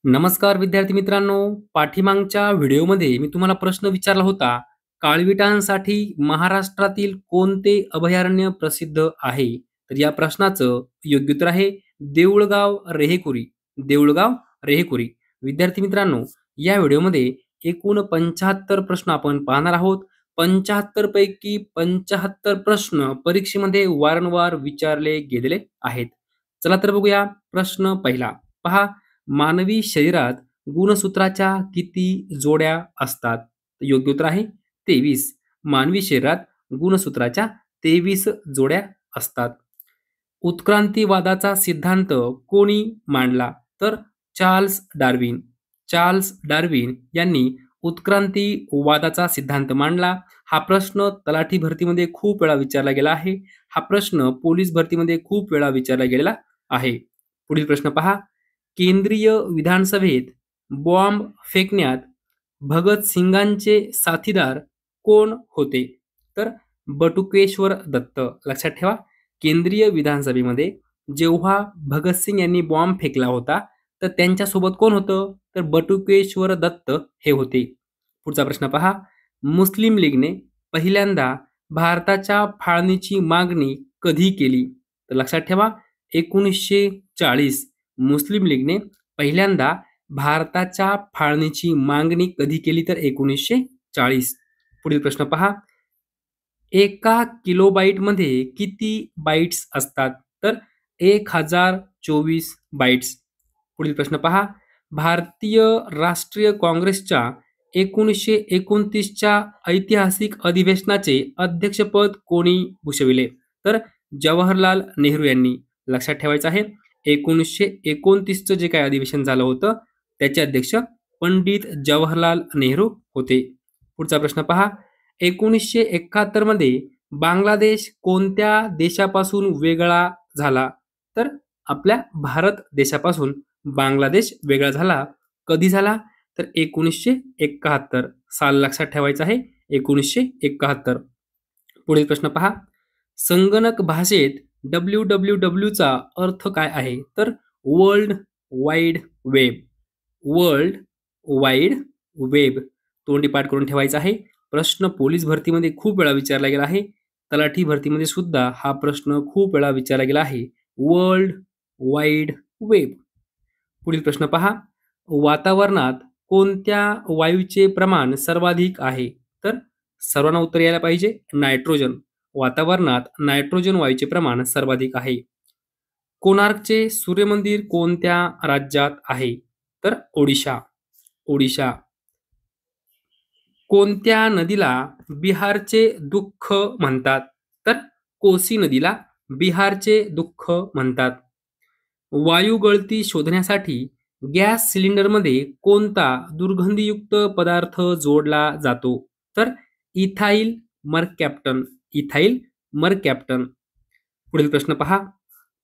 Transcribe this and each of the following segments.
नमस्कार विद्यार्थी मित्रांनो. पाठीमागच्या व्हिडिओमध्ये मी तुम्हाला प्रश्न विचारला होता. काळविटांसाठी महाराष्ट्रातील कोणते अभयारण्य प्रसिद्ध आहे? तर या प्रश्नाचं योग्य उत्तर आहे देऊळगाव रेहेकुरी. देऊळगाव रेहेकुरी. विद्यार्थी मित्रांनो, या व्हिडिओमध्ये एकूण 75 प्रश्न आपण पाहणार आहोत. 75 पैकी 75 प्रश्न परीक्षेमध्ये वारंवार विचारले गेलेले आहेत. चला तर बघूया. प्रश्न पहिला पहा. मानवी शरीरात गुणसूत्राच्या किती जोड्या असतात? योग्य उत्तर आहे 23. मानवी शरीरात गुणसूत्राच्या 23 जोड्या असतात. उत्क्रांतीवादाचा सिद्धांत कोणी मांडला? तर चार्ल्स डार्विन. चार्ल्स डार्विन यांनी उत्क्रांतीवादाचा सिद्धांत मांडला. हा प्रश्न तलाठी भरतीमध्ये खूप वेळा विचारला गेला आहे. हा प्रश्न पोलीस भरतीमध्ये खूप वेळा विचारला गेलेला आहे. पुढील प्रश्न पहा. केंद्रीय विधानसभेत बॉम्ब फेकण्यात भगतसिंगांचे साथीदार कोण होते? तर बटुकेश्वर दत्त. लक्षात ठेवा, केंद्रीय विधानसभेमध्ये जेव्हा भगतसिंग यांनी बॉम्ब फेकला होता तर त्यांच्यासोबत कोण होतं? तर बटुकेश्वर दत्त हे होते. पुढचा प्रश्न पहा. मुस्लिम लीगने पहिल्यांदा भारताच्या फाळणीची मागणी कधी केली? तर लक्षात ठेवा, 1940 मुस्लिम लीगने पहिल्यांदा भारताच्या फाळणीची मागणी कधी केली? तर 1940. पुढील प्रश्न पहा. एका किलोबाईटमध्ये किती बाईट्स असतात? तर 1024 बाईट्स. पुढील प्रश्न पहा. भारतीय राष्ट्रीय काँग्रेसच्या 1929च्या ऐतिहासिक अधिवेशनाचे अध्यक्षपद कोणी भूषविले? तर जवाहरलाल नेहरू यांनी. लक्षात ठेवायचं आहे, 1929चं जे काही अधिवेशन झालं होतं त्याचे अध्यक्ष पंडित जवाहरलाल नेहरू होते. पुढचा प्रश्न पहा. 1971 मध्ये बांगलादेश कोणत्या देशापासून वेगळा झाला? तर आपल्या भारत देशापासून बांगलादेश वेगळा झाला. कधी झाला? तर 1971 साल लक्षात ठेवायचं आहे, 1971. पुढील प्रश्न पहा. संगणक भाषेत WWW चा अर्थ काय आहे? तर world wide web. World wide web. तोंडी पाठ करून ठेवायचा आहे. प्रश्न पोलीस भरतीमध्ये खूप वेळा विचारला गेला आहे. तलाठी भरतीमध्ये सुद्धा हा प्रश्न खूप वेळा विचारला गेला आहे. World wide web. पुढील प्रश्न पहा. वातावरणात कोणत्या वायूचे प्रमाण सर्वाधिक आहे? तर सर्वांना उत्तर यायला पाहिजे, नायट्रोजन. वातावरणात नायट्रोजन वायूचे प्रमाण सर्वाधिक आहे. कोणार्कचे सूर्यमंदिर कोणत्या राज्यात आहे? तर ओडिशा. ओडिशा. कोणत्या नदीला बिहारचे दुःख म्हणतात? तर कोसी नदीला बिहारचे दुःख म्हणतात. वायू गळती शोधण्यासाठी गॅस सिलेंडरमध्ये कोणता दुर्गंधीयुक्त पदार्थ जोडला जातो? तर इथाइल मरकॅप्टन. इथाइल मरकॅप्टन. पुढील प्रश्न पहा.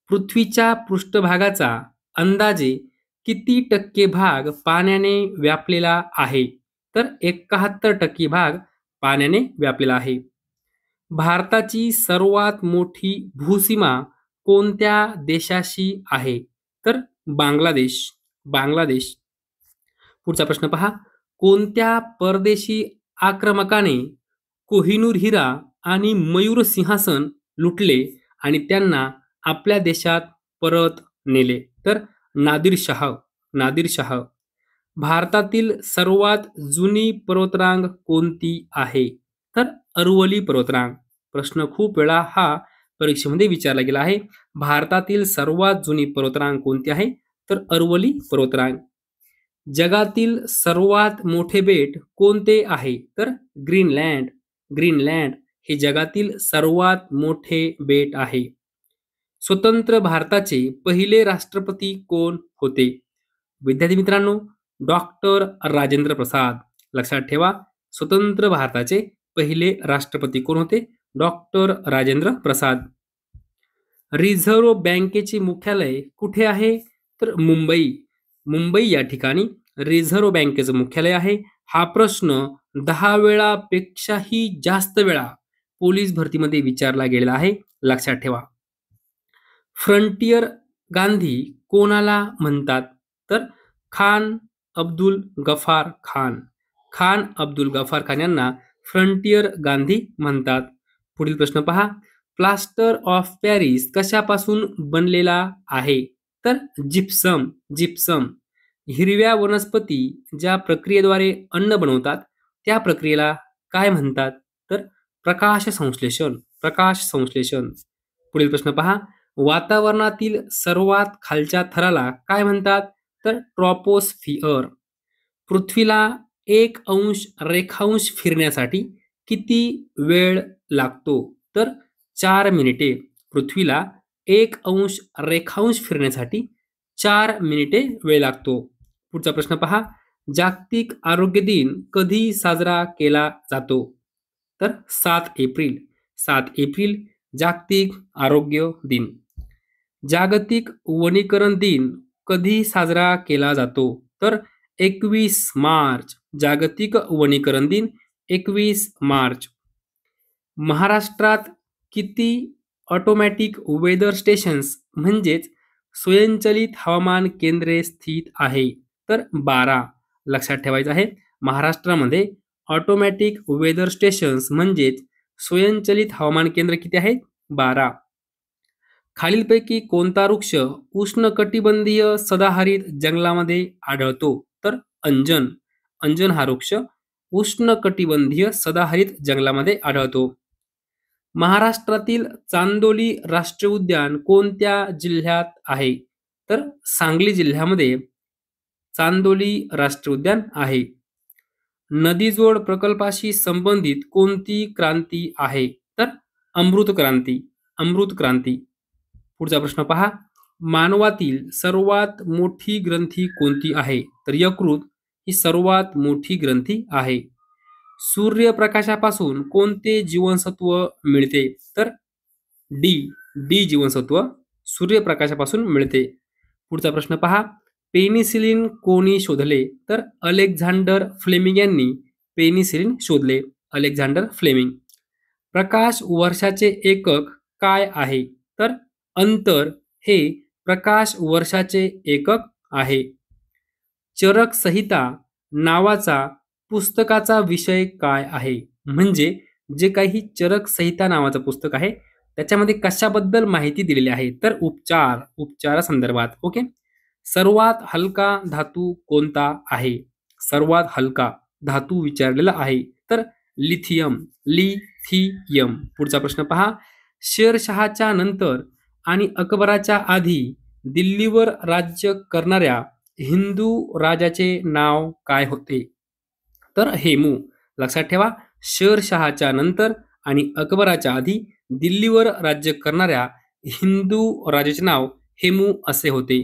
पृथ्वीच्या पृष्ठभागाचा अंदाजे किती टक्के भाग पाण्याने व्यापलेला आहे? तर 71% भाग पाण्याने व्यापलेला आहे. भारताची सर्वात मोठी भूसीमा कोणत्या देशाशी आहे? तर बांगलादेश. बांगलादेश. पुढचा प्रश्न पहा. कोणत्या परदेशी आक्रमकाने कोहिनूर हिरा आणि मयूर सिंहासन लुटले आणि त्यांना आपल्या देशात परत नेले? तर नादिर शाह. नादिर शाह. भारतातील सर्वात जुनी पर्वतरांग कोणती आहे? तर अरवली पर्वतरांग. प्रश्न खूप वेळा हा परीक्षेमध्ये विचारला गेला आहे. भारतातील सर्वात जुनी पर्वतरांग कोणती आहे? तर अरवली पर्वतरांग. जगातील सर्वात मोठे बेट कोणते आहे? तर ग्रीनलँड. ग्रीनलँड हे जगातील सर्वात मोठे बेट आहे. स्वतंत्र भारताचे पहिले राष्ट्रपती कोण होते? विद्यार्थी मित्रांनो, डॉक्टर राजेंद्र प्रसाद. लक्षात ठेवा, स्वतंत्र भारताचे पहिले राष्ट्रपती कोण होते? डॉक्टर राजेंद्र प्रसाद. रिझर्व्ह बँकेचे मुख्यालय कुठे आहे? तर मुंबई. मुंबई या ठिकाणी रिझर्व्ह बँकेचं मुख्यालय आहे. हा प्रश्न 10 वेळापेक्षाही जास्त वेळा पोलीस भरतीमध्ये विचारला गेलेला आहे. लक्षात ठेवा. फ्रंटियर गांधी कोणाला म्हणतात? तर खान अब्दुल गफार खान. खान अब्दुल गफार खान यांना फ्रंटियर गांधी म्हणतात. पुढील प्रश्न पहा. प्लास्टर ऑफ पॅरिस कशापासून बनलेला आहे? तर जिप्सम. जिप्सम. हिरव्या वनस्पती ज्या प्रक्रियेद्वारे अन्न बनवतात त्या प्रक्रियेला काय म्हणतात? तर प्रकाश संश्लेषण. प्रकाश संश्लेषण. पुढील प्रश्न पहा. वातावरणातील सर्वात खालच्या थराला काय म्हणतात? तर ट्रॉपोस्फिअर. पृथ्वीला 1 अंश रेखांश फिरण्यासाठी किती वेळ लागतो? तर 4 मिनिटे. पृथ्वीला 1 अंश रेखांश फिरण्यासाठी 4 मिनिटे वेळ लागतो. पुढचा प्रश्न पहा. जागतिक आरोग्य दिन कधी साजरा केला जातो? तर 7 एप्रिल. 7 एप्रिल जागतिक आरोग्य दिन. जागतिक वनीकरण दिन कधी साजरा केला जातो? तर 21 मार्च. जागतिक वनीकरण दिन 21 मार्च. महाराष्ट्रात किती ऑटोमॅटिक वेदर स्टेशन्स म्हणजेच स्वयंचलित हवामान केंद्रे स्थित आहे? तर 12. लक्षात ठेवायचं आहे. महाराष्ट्रामध्ये ऑटोमॅटिक वेदर स्टेशन्स म्हणजेच स्वयंचलित हवामान केंद्र किती आहेत? 12. खालीलपैकी कोणता वृक्ष उष्णकटिबंधीय सदाहरित जंगलामध्ये आढळतो? तर अंजन. अंजन हा वृक्ष उष्णकटिबंधीय सदाहरित जंगलामध्ये आढळतो. महाराष्ट्रातील चांदोली राष्ट्रीय उद्यान कोणत्या जिल्ह्यात आहे? तर सांगली जिल्ह्यामध्ये चांदोली राष्ट्रीय उद्यान आहे. नदीजोड प्रकल्पाशी संबंधित कोणती क्रांती आहे? तर अमृत क्रांती. अमृत क्रांती. पुढचा प्रश्न पहा. मानवातील सर्वात मोठी ग्रंथी कोणती आहे? तर यकृत ही सर्वात मोठी ग्रंथी आहे. सूर्यप्रकाशापासून कोणते जीवनसत्व मिळते? तर डी. डी जीवनसत्व सूर्यप्रकाशापासून मिळते. पुढचा प्रश्न पहा. पेनिसिलिन कोणी शोधले? तर अलेक्झांडर फ्लेमिंग यांनी पेनिसिलिन शोधले. Alexander Fleming. प्रकाश वर्षाचे एकक काय आहे? तर अंतर हे प्रकाश वर्षाचे एकक आहे. चरक संहिता नावाचा पुस्तकाचा विषय काय आहे? म्हणजे जे काही चरक संहिता नावाचं पुस्तक आहे त्याच्यामध्ये कशाबद्दल माहिती दिलेली आहे? तर उपचार. उपचारासंदर्भात. ओके. सर्वात हलका धातू कोणता आहे? सर्वात हलका धातू विचारलेला आहे. तर लिथियम. लिथियम. पुढचा प्रश्न पहा. शेरशहाच्या नंतर आणि अकबराच्या आधी दिल्लीवर राज्य करणाऱ्या हिंदू राजाचे नाव काय होते? तर हेमू. लक्षात ठेवा. शेरशहाच्या नंतर आणि अकबराच्या आधी दिल्लीवर राज्य करणाऱ्या हिंदू राजाचे नाव हेमू असे होते.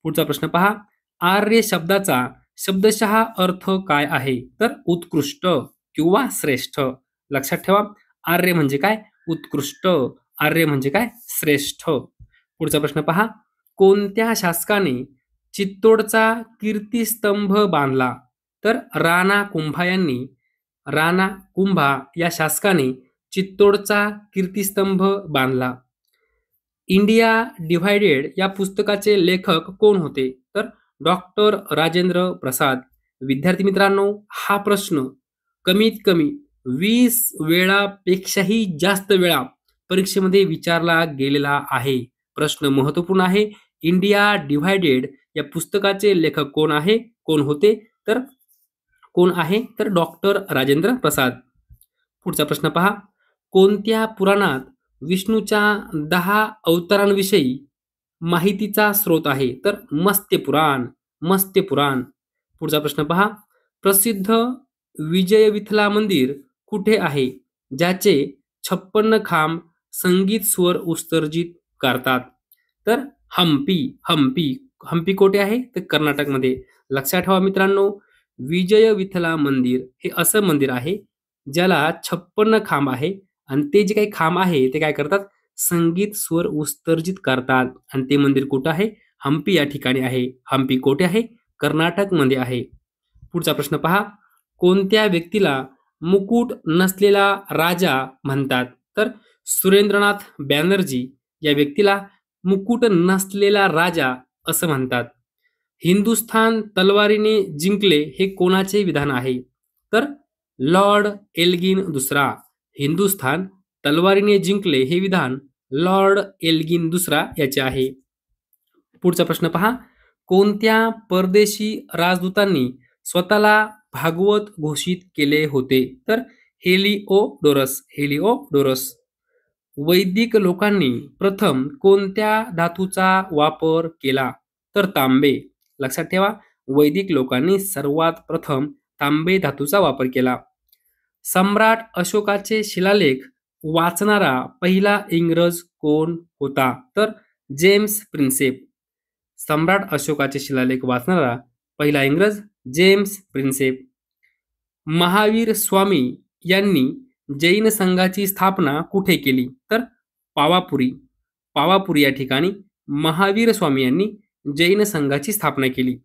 पुढचा प्रश्न पहा. आर्य शब्दाचा शब्दशः अर्थ काय आहे? तर उत्कृष्ट किंवा श्रेष्ठ. लक्षात ठेवा. आर्य म्हणजे काय? उत्कृष्ट. आर्य म्हणजे काय? श्रेष्ठ. पुढचा प्रश्न पहा. कोणत्या शासकाने चित्तोडचा कीर्तिस्तंभ बांधला? तर राणा कुंभा यांनी. राणा कुंभा या शासकाने चित्तोडचा कीर्तिस्तंभ बांधला. इंडिया डिव्हायडेड या पुस्तकाचे लेखक कोण होते? तर डॉक्टर राजेंद्र प्रसाद. विद्यार्थी मित्रांनो, हा प्रश्न कमीत कमी 20 वेळापेक्षाही जास्त वेळा परीक्षेमध्ये विचारला गेलेला आहे. प्रश्न महत्वपूर्ण आहे. इंडिया डिव्हायडेड या पुस्तकाचे लेखक कोण आहे? कोण होते? तर कोण आहे? तर डॉक्टर राजेंद्र प्रसाद. पुढचा प्रश्न पहा. कोणत्या पुराणात विष्णूच्या 10 अवतारांविषयी माहितीचा स्रोत आहे? तर मत्स्य पुराण. मत्स्य पुराण. पुढचा प्रश्न पहा. प्रसिद्ध विजय विठला मंदिर कुठे आहे ज्याचे 56 खांब संगीत स्वर उत्सर्जित करतात? तर हम्पी. हम्पी. हम्पी कोठे आहे? तर कर्नाटकमध्ये. लक्षात ठेवा मित्रांनो. विजय विठला मंदिर हे असं मंदिर आहे ज्याला 56 खांब आहे आणि ते जे काही खांब आहे ते काय करतात? संगीत स्वर उत्सर्जित करतात. आणि ते मंदिर कुठं आहे? हम्पी या ठिकाणी आहे. हम्पी कोठे आहे? कर्नाटकमध्ये आहे. पुढचा प्रश्न पहा. कोणत्या व्यक्तीला मुकुट नसलेला राजा म्हणतात? तर सुरेंद्रनाथ बॅनर्जी या व्यक्तीला मुकुट नसलेला राजा असं म्हणतात. हिंदुस्थान तलवारीने जिंकले हे कोणाचे विधान आहे? तर लॉर्ड एल्गिन दुसरा. हिंदुस्थान तलवारीने जिंकले हे विधान लॉर्ड एल्गिन दुसरा याचे आहे. पुढचा प्रश्न पहा. कोणत्या परदेशी राजदूतांनी स्वतःला भागवत घोषित केले होते? तर हेलिओडोरस. हेलिओडोरस. वैदिक लोकांनी प्रथम कोणत्या धातूचा वापर केला? तर तांबे. लक्षात ठेवा, वैदिक लोकांनी सर्वात प्रथम तांबे धातूचा वापर केला. सम्राट अशोकाचे शिलालेख वाचणारा पहिला इंग्रज कोण होता? तर जेम्स प्रिन्सेप. सम्राट अशोकाचे शिलालेख वाचणारा पहिला इंग्रज जेम्स प्रिन्सेप. महावीर स्वामी यांनी जैन संघाची स्थापना कुठे केली? तर पावापुरी. पावापुरी या ठिकाणी महावीर स्वामी यांनी जैन संघाची स्थापना केली.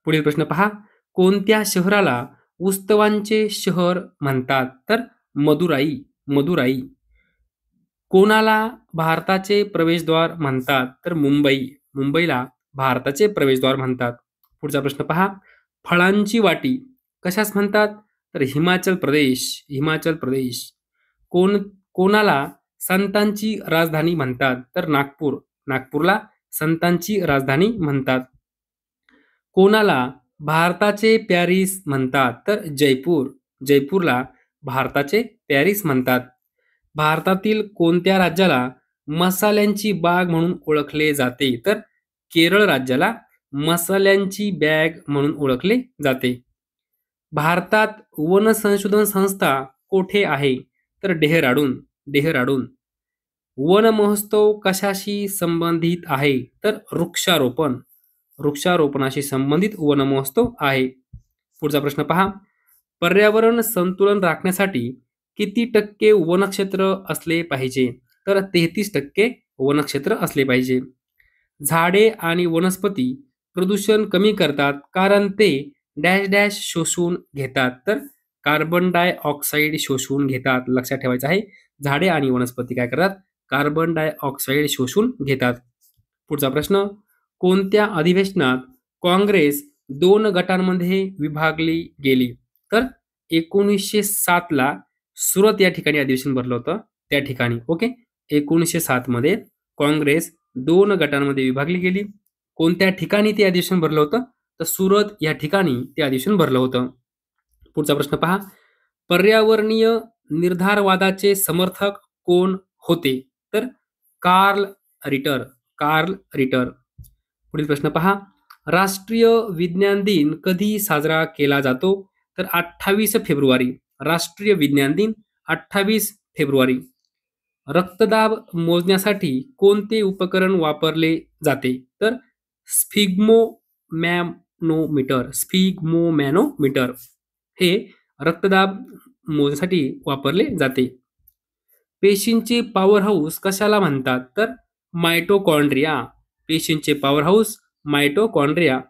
पुढील प्रश्न पहा. कोणत्या शहराला उत्सवांचे शहर म्हणतात? तर मदुराई. मदुराई. कोणाला भारताचे प्रवेशद्वार म्हणतात? तर मुंबई. मुंबईला भारताचे प्रवेशद्वार म्हणतात. पुढचा प्रश्न पहा. फळांची वाटी कशास म्हणतात? तर हिमाचल प्रदेश. हिमाचल प्रदेश. कोणाला संतांची राजधानी म्हणतात? तर नागपूर. नागपूरला संतांची राजधानी म्हणतात. कोणाला भारताचे पॅरिस म्हणतात? तर जयपूर. जयपूरला भारताचे पॅरिस म्हणतात. भारतातील कोणत्या राज्याला मसाल्यांची बाग म्हणून ओळखले जाते? तर केरळ राज्याला मसाल्यांची बॅग म्हणून ओळखले जाते. भारतात वन संशोधन संस्था कोठे आहे? तर डेहराडून. डेहराडून. वन महोत्सव कशाशी संबंधित आहे? तर वृक्षारोपण. वृक्षारोपणाशी संबंधित वन महोत्सव आहे. पुढचा प्रश्न पहा. पर्यावरण संतुलन राखण्यासाठी किती टक्के वनक्षेत्र असले पाहिजे? तर 33% वनक्षेत्र असले पाहिजे. झाडे आणि वनस्पती प्रदूषण कमी करतात कारण ते डॅश डॅश शोषून घेतात. तर कार्बन डायऑक्साईड शोषून घेतात. लक्षात ठेवायचं आहे, झाडे आणि वनस्पती काय करतात? कार्बन डायऑक्साईड शोषून घेतात. पुढचा प्रश्न. कोणत्या अधिवेशनात काँग्रेस 2 गटांमध्ये विभागली गेली? तर 1907 ला सुरत या ठिकाणी अधिवेशन भरलं होतं, त्या ठिकाणी. ओके. 1907 मध्ये काँग्रेस 2 गटांमध्ये विभागली गेली. कोणत्या ठिकाणी ते अधिवेशन भरलं होतं? तर सुरत या ठिकाणी ते अधिवेशन भरलं होतं. पुढचा प्रश्न पहा. पर्यावरणीय निर्धारवादाचे समर्थक कोण होते? तर कार्ल रिटर. कार्ल रिटर. पुढील प्रश्न पहा. राष्ट्रीय विज्ञान दिन कधी साजरा केला जातो? तर 28 फेब्रुवारी. राष्ट्रीय विज्ञान दिन 28 फेब्रुवारी. रक्तदाब मोजण्यासाठी कोणते उपकरण वापरले जाते? तर स्फिग्मोमॅनोमीटर. स्फिग्मोमॅनोमीटर हे रक्तदाब मोजण्यासाठी वापरले जाते. पेशींचे पॉवर हाऊस कशाला म्हणतात? तर मायटोकॉन्ड्रिया. पेशींचे पॉवर हाऊस मायटोकॉन्ड्रिया.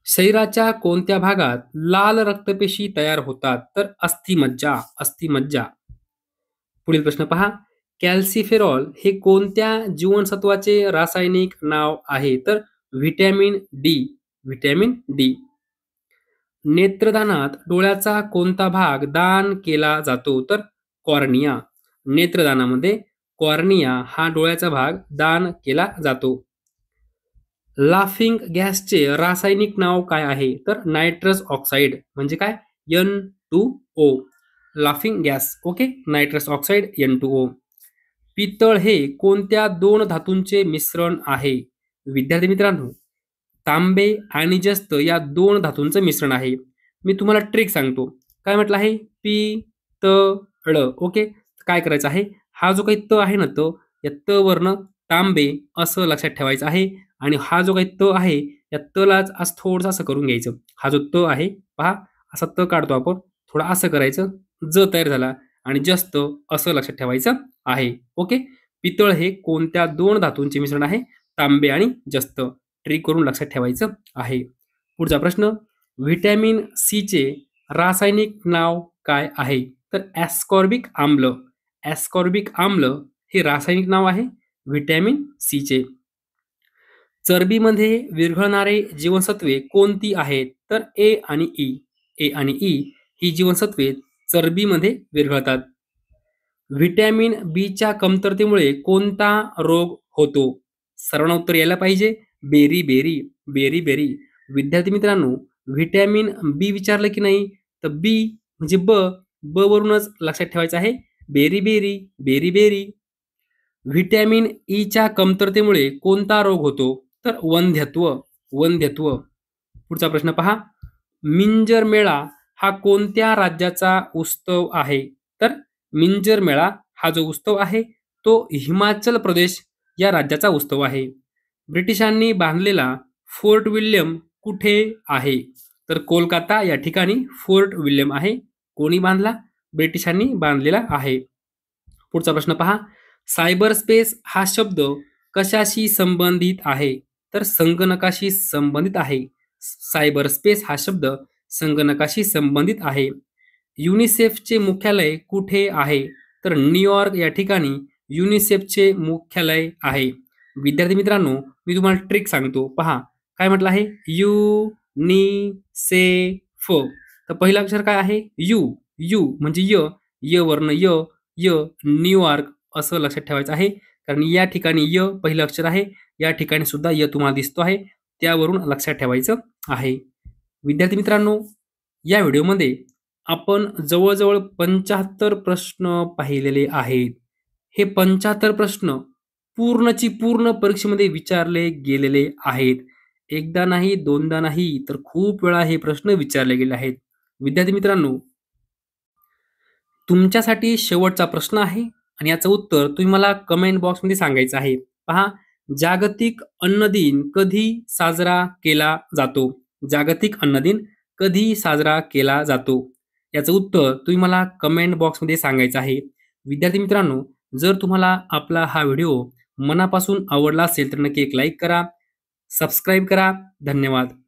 शरीराच्या कोणत्या भागात लाल रक्तपेशी तयार होतात? तर अस्थिमज्जा. अस्थिमज्जा. पुढील प्रश्न पहा. कॅल्सिफेरॉल हे कोणत्या जीवनसत्वाचे रासायनिक नाव आहे? तर व्हिटॅमिन डी. Vitamin D. नेत्रदानात डोळ्याचा कोणता भाग दान केला जातो? तर कॉर्निया. नेत्रदानामध्ये कॉर्निया हा डोळ्याचा भाग दान केला जातो. लाफिंग गॅसचे रासायनिक नाव काय आहे? तर नायट्रस ऑक्साईड. म्हणजे काय? N2O. Laughing gas. Okay. Nitrous oxide N2O. पितळ हे कोणत्या 2 धातूंचे मिश्रण आहे? विद्यार्थी मित्रांनो, तांबे आणि जस्त या 2 धातूंचं मिश्रण आहे. मी तुम्हाला ट्रिक सांगतो. काय म्हटलं आहे? पितळ. ओके. काय करायचं आहे? हा जो काही त आहे ना, या त वरनं तांबे असं लक्षात ठेवायचं आहे. आणि हा जो काही त आहे, या तलाच असं थोडंसं असं करून घ्यायचं. हा जो त आहे पहा, असा त काढतो आपण, थोडं असं करायचं, ज तयार झाला. आणि जस्त असं लक्षात ठेवायचं आहे. ओके. पितळ हे कोणत्या 2 धातूंचे मिश्रण आहे? तांबे आणि जस्त. ट्रिक करून लक्षात ठेवायचं आहे. पुढचा प्रश्न. व्हिटॅमिन सी चे रासायनिक नाव काय आहे? तर ॲस्कॉर्बिक आम्ल. ॲस्कॉर्बिक आम्ल हे रासायनिक नाव आहे व्हिटॅमिन सी चे. चरबीमध्ये विरघळणारे जीवनसत्वे कोणती आहेत? तर ए आणि ई. ए आणि ई ही जीवनसत्वे चरबीमध्ये विरघळतात. व्हिटॅमिन बीच्या कमतरतेमुळे कोणता रोग होतो? सर्वांना उत्तर यायला पाहिजे. Beriberi, beriberi. विद्यार्थी मित्रांनो, व्हिटॅमिन बी विचारलं की नाही, तर बी म्हणजे ब वरूनच लक्षात ठेवायचं आहे. Beriberi, beriberi. व्हिटॅमिन ईच्या कमतरतेमुळे कोणता रोग होतो? तर वंध्यत्व, वंध्यत्व. पुढचा प्रश्न पहा. मिंजर मेळा हा कोणत्या राज्याचा उत्सव आहे? तर मिंजर मेळा हा जो उत्सव आहे तो हिमाचल प्रदेश या राज्याचा उत्सव आहे. ब्रिटिशांनी बांधलेला फोर्ट विल्यम कुठे आहे? तर कोलकाता या ठिकाणी फोर्ट विल्यम आहे. कोणी बांधला? ब्रिटिशांनी बांधलेला आहे. पुढचा प्रश्न पहा. सायबर स्पेस हा शब्द कशाशी संबंधित आहे? तर संगणकाशी संबंधित आहे. सायबर स्पेस हा शब्द संगणकाशी संबंधित आहे. युनिसेफचे मुख्यालय कुठे आहे? तर न्यूयॉर्क या ठिकाणी युनिसेफचे मुख्यालय आहे. विद्यार्थी मित्रांनो, मी तुम्हाला ट्रिक सांगतो. पहा, काय म्हटलं आहे? युनिसेफ. तर पहिलं अक्षर काय आहे? यू. यू म्हणजे य वर्ण य न्यूयॉर्क असं लक्षात ठेवायचं आहे. कारण या ठिकाणी पहिलं अक्षर आहे. या ठिकाणी सुद्धा तुम्हाला दिसतो आहे. त्यावरून लक्षात ठेवायचं आहे. विद्यार्थी मित्रांनो, या व्हिडिओमध्ये आपण जवळ-जवळ 75 प्रश्न पाहिलेले आहेत. हे 75 प्रश्न पूर्णची पूर्ण परीक्षेमध्ये विचारले गेलेले आहेत. एकदा नाही, दोनदा नाही, तर खूप वेळा हे प्रश्न विचारले गेले आहेत. विद्यार्थी मित्रांनो, तुमच्यासाठी शेवटचा प्रश्न आहे आणि याचं उत्तर तुम्ही मला कमेंट बॉक्समध्ये सांगायचं आहे. पहा, जागतिक अन्न दिन कधी साजरा केला जातो? जागतिक अन्न दिन कधी साजरा केला जातो? याचं उत्तर तुम्ही मला कमेंट बॉक्समध्ये सांगायचं आहे. विद्यार्थी मित्रांनो, जर तुम्हाला आपला हा व्हिडिओ मनापासून आवडला असेल तर नक्की एक लाईक करा, सबस्क्राईब करा. धन्यवाद.